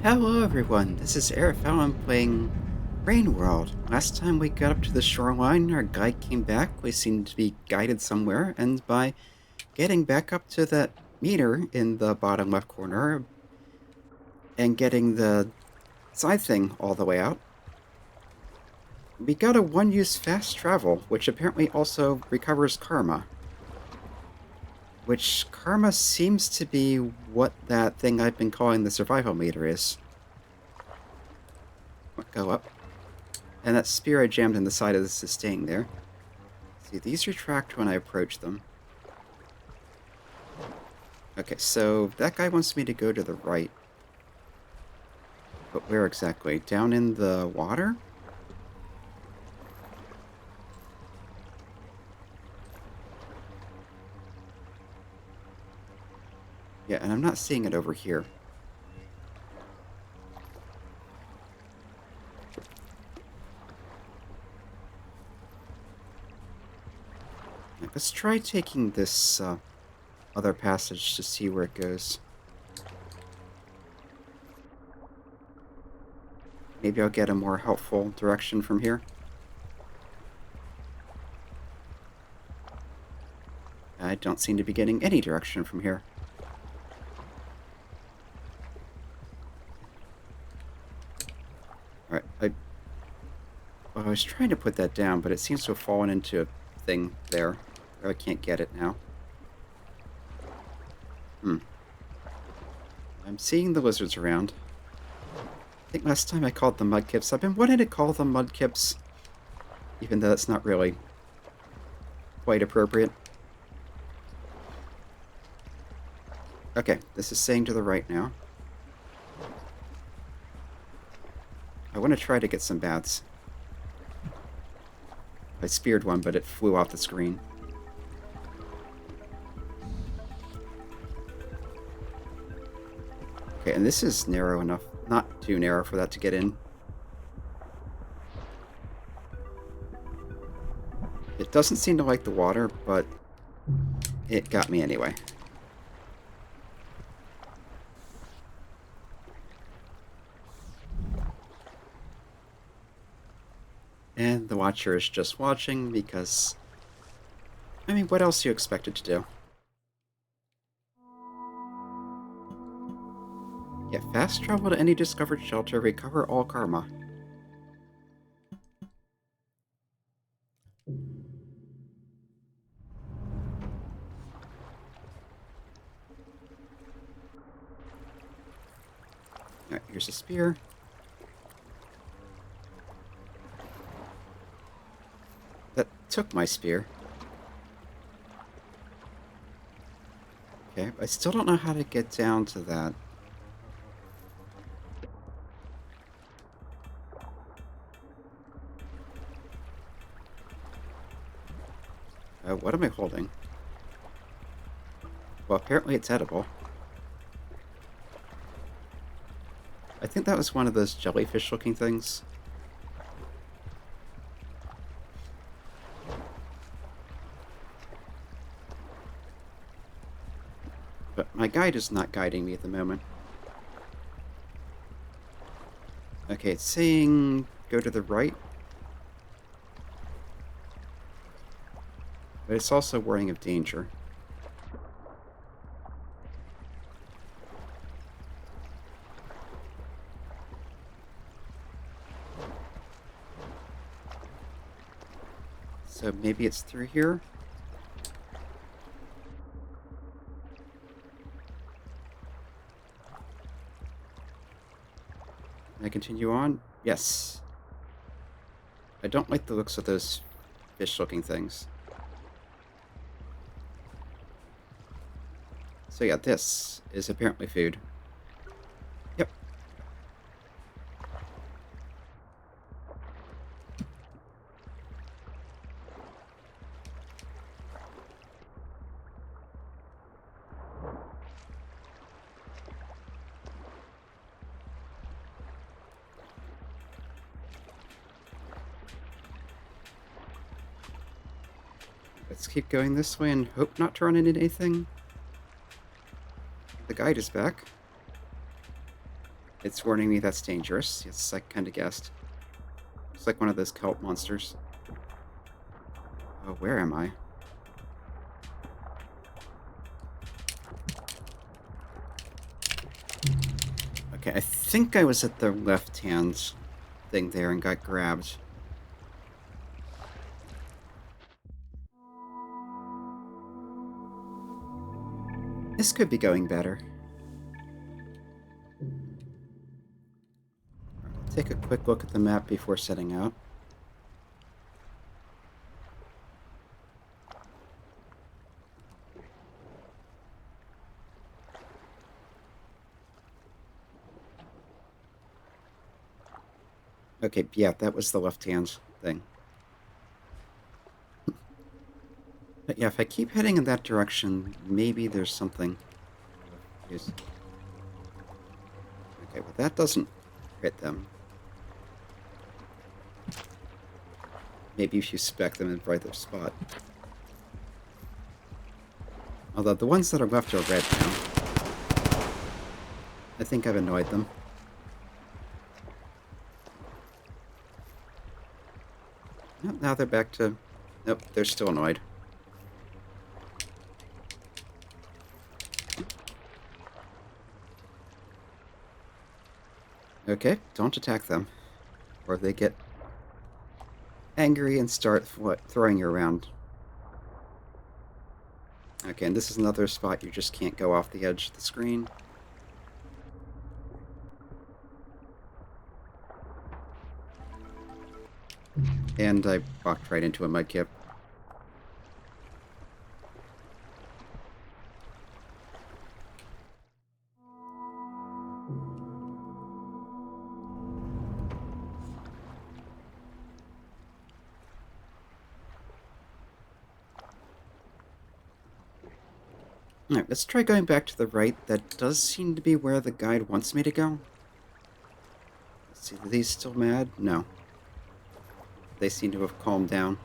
Hello everyone, this is Eric Fallon playing Rain World. Last time we got up to the shoreline, our guide came back. We seemed to be guided somewhere, and by getting back up to that meter in the bottom left corner and getting the side thing all the way out, we got a one-use fast travel, which apparently also recovers karma. Which karma seems to be what that thing I've been calling the survival meter is. Go up. And that spear I jammed in the side of this is staying there. See, these retract when I approach them. Okay, so that guy wants me to go to the right. But where exactly? Down in the water? Yeah, and I'm not seeing it over here. Let's try taking this other passage to see where it goes. Maybe I'll get a more helpful direction from here. I don't seem to be getting any direction from here. Alright, I was trying to put that down, but it seems to have fallen into a thing there. I can't get it now. I'm seeing the lizards around. I think last time I called them mudkips. I've been wanting to call them mudkips, even though that's not really quite appropriate. Okay, this is saying to the right now. I want to try to get some bats. I speared one, but it flew off the screen. Okay, and this is narrow enough, not too narrow for that to get in. It doesn't seem to like the water, but it got me anyway. And the watcher is just watching because, I mean, what else do you expect it to do? Yeah, fast travel to any discovered shelter, recover all karma. Alright, here's a spear. That took my spear. Okay, I still don't know how to get down to that. What am I holding? Well, apparently it's edible. I think that was one of those jellyfish-looking things. But my guide is not guiding me at the moment. Okay, it's saying go to the right. But it's also warning of danger. So maybe it's through here? Can I continue on? Yes. I don't like the looks of those fish-looking things. So yeah, this is apparently food. Yep. Let's keep going this way and hope not to run into anything. The guide is back. It's warning me that's dangerous. Yes, I kind of guessed. It's like one of those kelp monsters. Oh, where am I? Okay, I think I was at the left-hand thing there and got grabbed. This could be going better. I'll take a quick look at the map before setting out. Okay, yeah, that was the left-hand thing. But yeah, if I keep heading in that direction, maybe there's something. Okay, well that doesn't hit them. Maybe if you spec them in the right spot. Although the ones that are left are red now. I think I've annoyed them. Nope, now they're back to... Nope, they're still annoyed. Okay, don't attack them. Or they get angry and start throwing you around. Okay, and this is another spot you just can't go off the edge of the screen. And I walked right into a mudkip. Alright, let's try going back to the right. That does seem to be where the guide wants me to go. Let's see, are these still mad? No. They seem to have calmed down.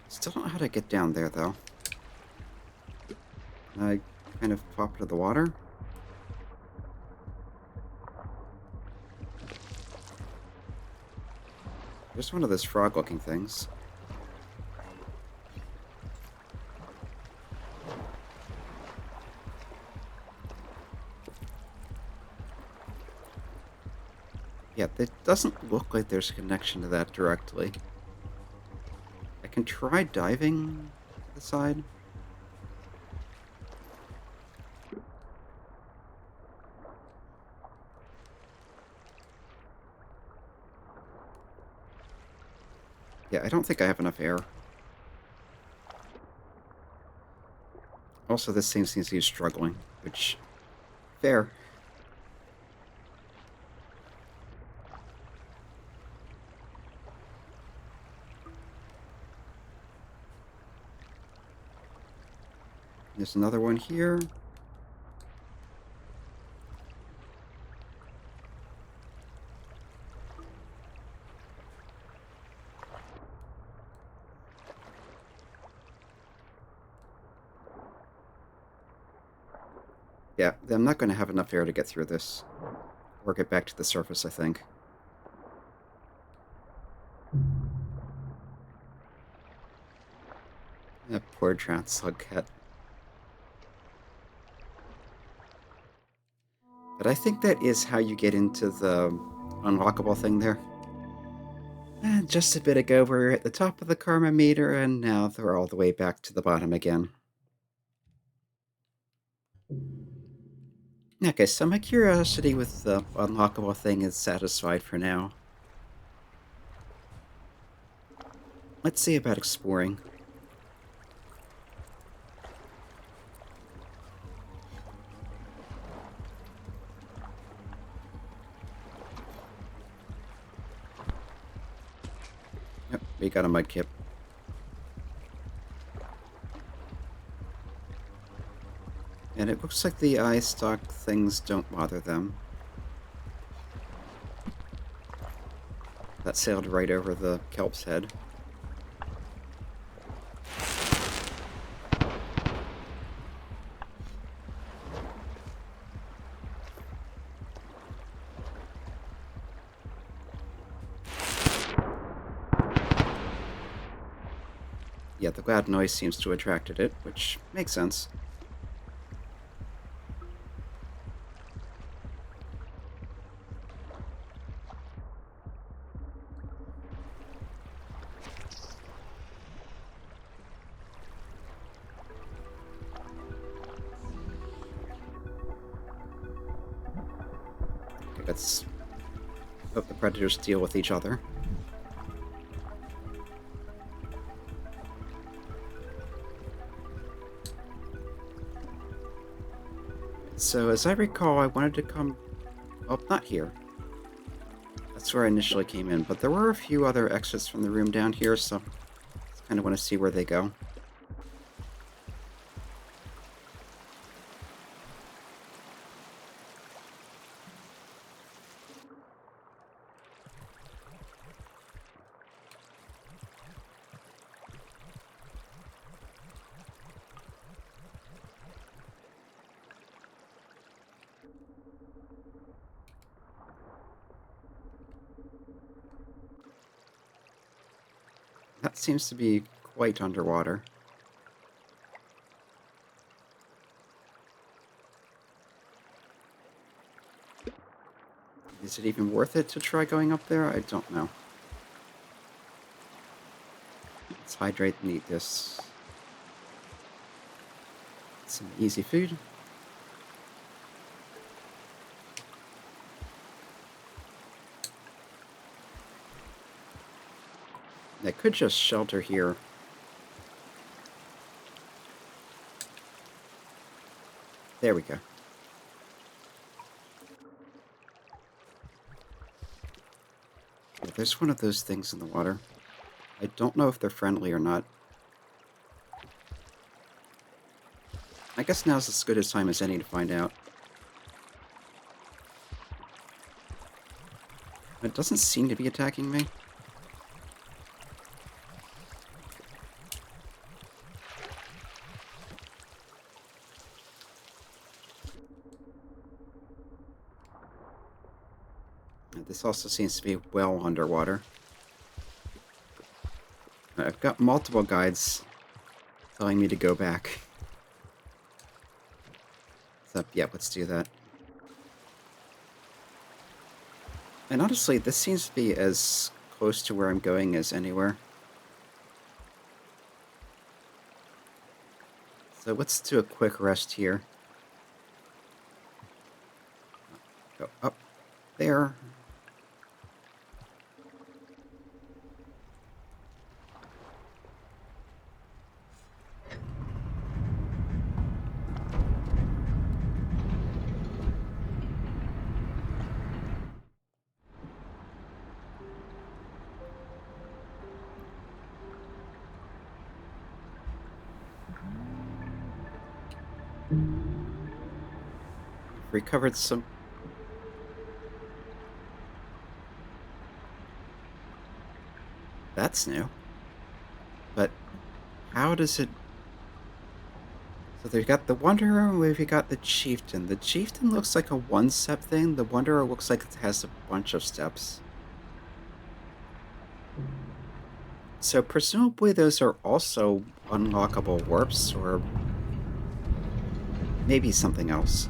Still don't know how to get down there, though. I kind of pop into the water. There's one of those frog-looking things. Yeah, it doesn't look like there's a connection to that directly. I can try diving to the side. Yeah, I don't think I have enough air. Also, this thing seems to be struggling, which... fair. There's another one here. Yeah, I'm not going to have enough air to get through this. Or get back to the surface, I think. That poor drowned slug cat. But I think that is how you get into the unlockable thing there. And just a bit ago, we were at the top of the karma meter, and now they're all the way back to the bottom again. Okay, so my curiosity with the unlockable thing is satisfied for now. Let's see about exploring. Yep, we got a mudkip. And it looks like the eyestalk things don't bother them. That sailed right over the kelp's head. Yeah, the loud noise seems to have attracted it, which makes sense. Okay, let's hope the predators deal with each other. So, as I recall, I wanted to come... Well, not here. That's where I initially came in, but there were a few other exits from the room down here, so I kind of want to see where they go. That seems to be quite underwater. Is it even worth it to try going up there? I don't know. Let's hydrate and eat this. Some easy food. I could just shelter here. There we go. Yeah, there's one of those things in the water. I don't know if they're friendly or not. I guess now's as good a time as any to find out. It doesn't seem to be attacking me. This also seems to be well underwater. I've got multiple guides telling me to go back. So, yeah, let's do that. And honestly, this seems to be as close to where I'm going as anywhere. So let's do a quick rest here. Go up there. Recovered some... That's new. But how does it... So they've got the Wanderer, and we've got the Chieftain. The Chieftain looks like a one-step thing. The Wanderer looks like it has a bunch of steps. So presumably those are also unlockable warps, or maybe something else.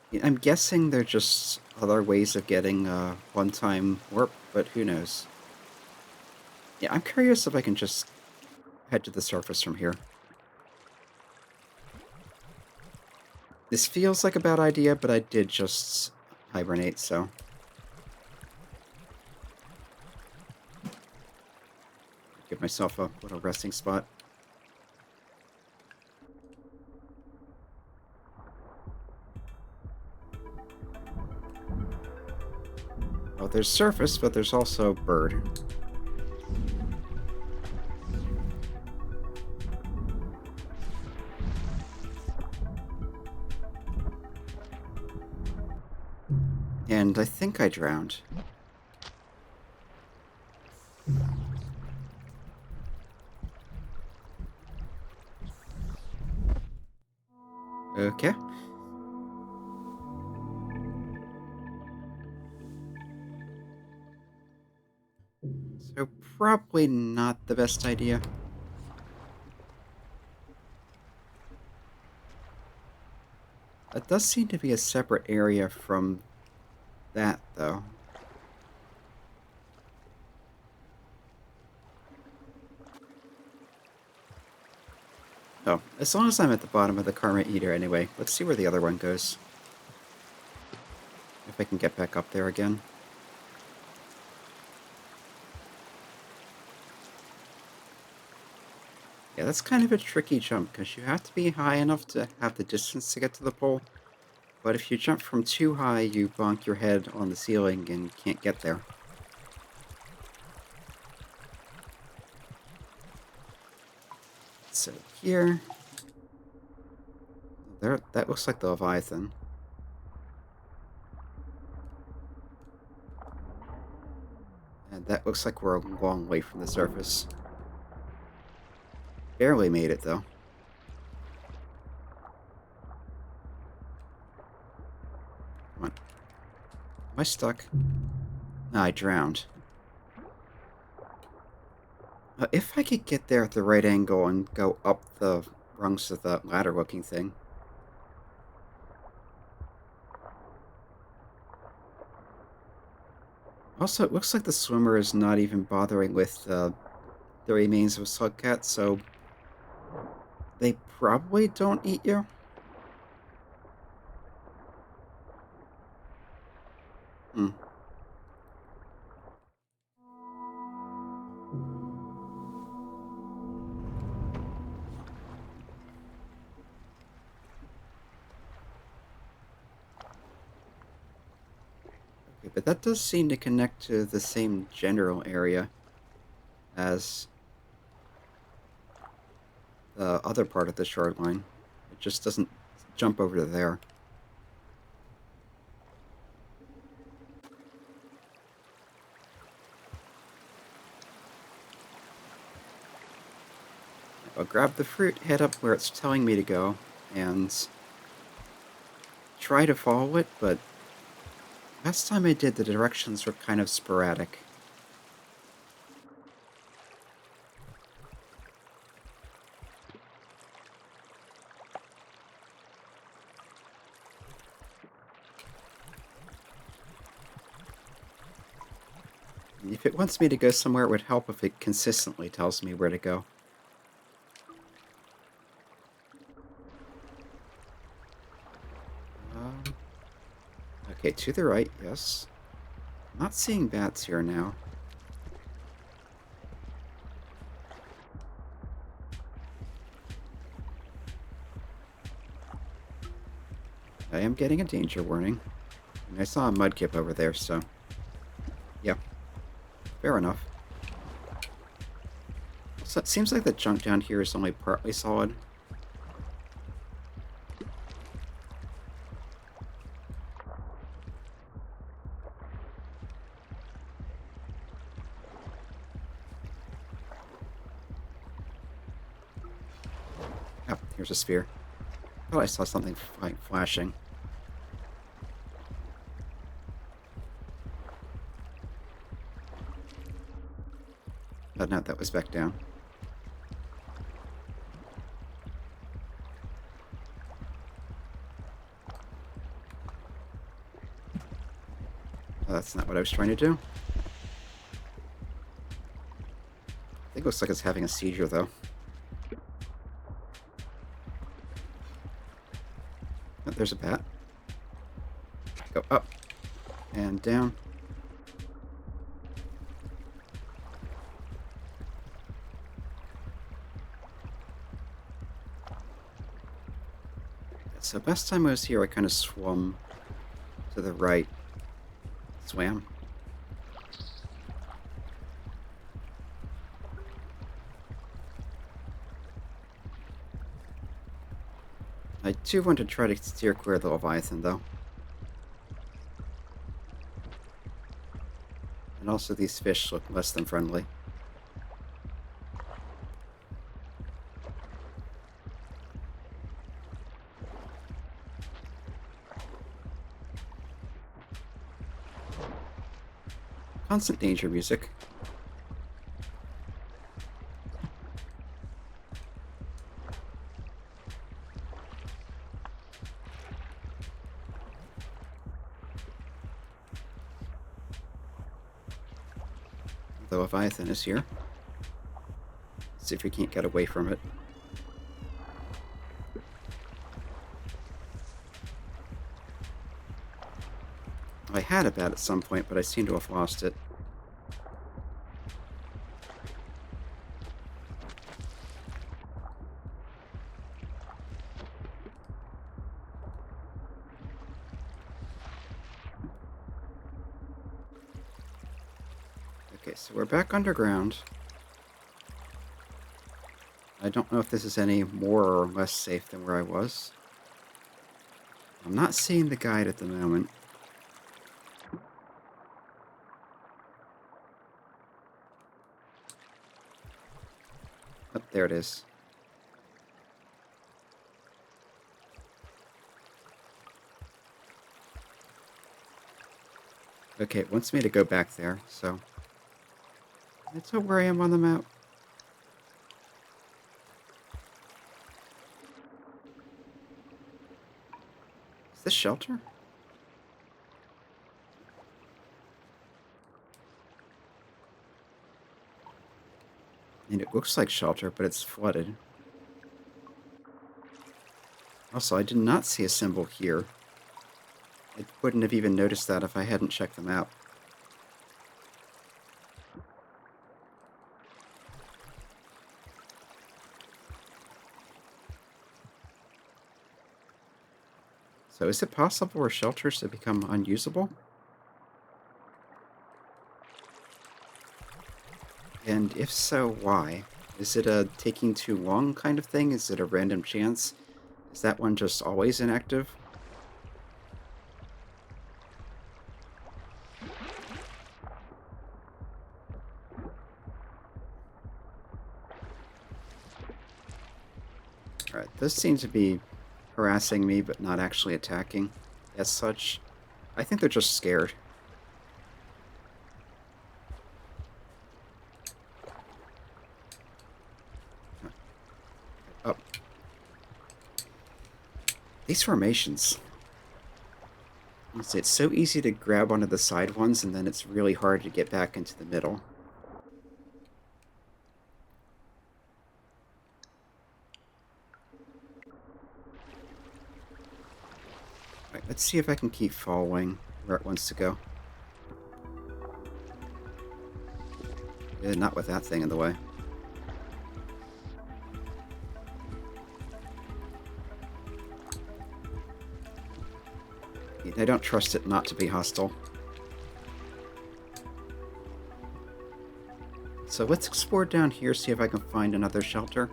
Yeah, I'm guessing they're just other ways of getting one-time warp, but who knows. Yeah, I'm curious if I can just head to the surface from here. This feels like a bad idea, but I did just hibernate, so... Give myself a little resting spot. Oh, there's surface, but there's also bird. And I think I drowned. Okay. So probably not the best idea. It does seem to be a separate area from that, though. Oh, as long as I'm at the bottom of the Karma Eater anyway, let's see where the other one goes. If I can get back up there again. Yeah, that's kind of a tricky jump, because you have to be high enough to have the distance to get to the pole. But if you jump from too high, you bonk your head on the ceiling and can't get there. So here... There, that looks like the Leviathan. And that looks like we're a long way from the surface. Barely made it, though. Come on. Am I stuck? No, I drowned. If I could get there at the right angle and go up the rungs of the ladder-looking thing. Also, it looks like the swimmer is not even bothering with the remains of a slug cat, so they probably don't eat you. Hmm. Okay, but that does seem to connect to the same general area as the other part of the shoreline. It just doesn't jump over to there. I'll grab the fruit, head up where it's telling me to go, and try to follow it, but last time I did, the directions were kind of sporadic. If it wants me to go somewhere, it would help if it consistently tells me where to go. Um, okay, to the right, yes. Not seeing bats here now. I am getting a danger warning. And I saw a mudkip over there, so... yeah, fair enough. So it seems like the junk down here is only partly solid. Oh, here's a sphere. Thought I saw something flashing. But no, that was back down. Oh, that's not what I was trying to do. I think it looks like it's having a seizure, though. Oh, there's a bat. Go up and down. So last time I was here, I kind of swum to the right. Swam. I do want to try to steer clear of the Leviathan, though. And also, these fish look less than friendly. Constant danger music. the Leviathan is here. See if we can't get away from it. I had a bat at some point, but I seem to have lost it. Okay, so we're back underground. I don't know if this is any more or less safe than where I was. I'm not seeing the guide at the moment. Oh, there it is. Okay, it wants me to go back there, so... That's where I am on the map. Is this shelter? And it looks like shelter, but it's flooded. Also, I did not see a symbol here. I wouldn't have even noticed that if I hadn't checked the map. So is it possible for shelters to become unusable? And if so, why? Is it a taking too long kind of thing? Is it a random chance? Is that one just always inactive? Alright, those seem to be harassing me, but not actually attacking as such. I think they're just scared. Up. These formations. It's so easy to grab onto the side ones, and then it's really hard to get back into the middle. Alright, let's see if I can keep following where it wants to go. Yeah, not with that thing in the way. I don't trust it not to be hostile. So let's explore down here, see if I can find another shelter.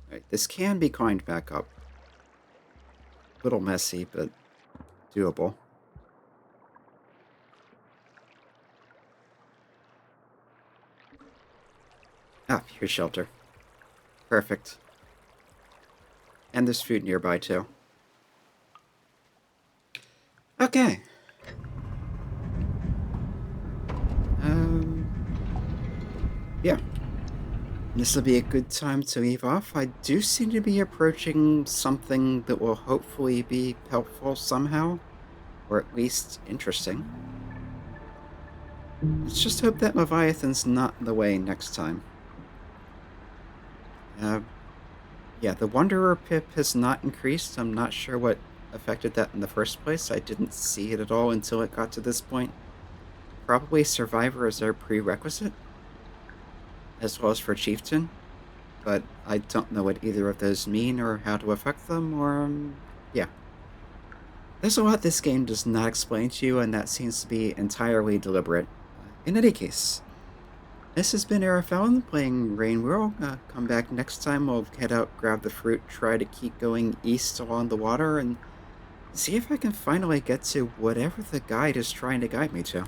Alright, this can be climbed back up. A little messy, but doable. Ah, here's shelter. Perfect. And there's food nearby, too. Okay. Yeah. This will be a good time to leave off. I do seem to be approaching something that will hopefully be helpful somehow, or at least interesting. Let's just hope that Leviathan's not in the way next time. Yeah, the Wanderer pip has not increased. I'm not sure what affected that in the first place. I didn't see it at all until it got to this point. Probably Survivor is our prerequisite, as well as for Chieftain, but I don't know what either of those mean or how to affect them, or, yeah. There's a lot this game does not explain to you, and that seems to be entirely deliberate. In any case, this has been Era Fallon playing Rain World. Come back next time, we'll head out, grab the fruit, try to keep going east along the water, and see if I can finally get to whatever the guide is trying to guide me to.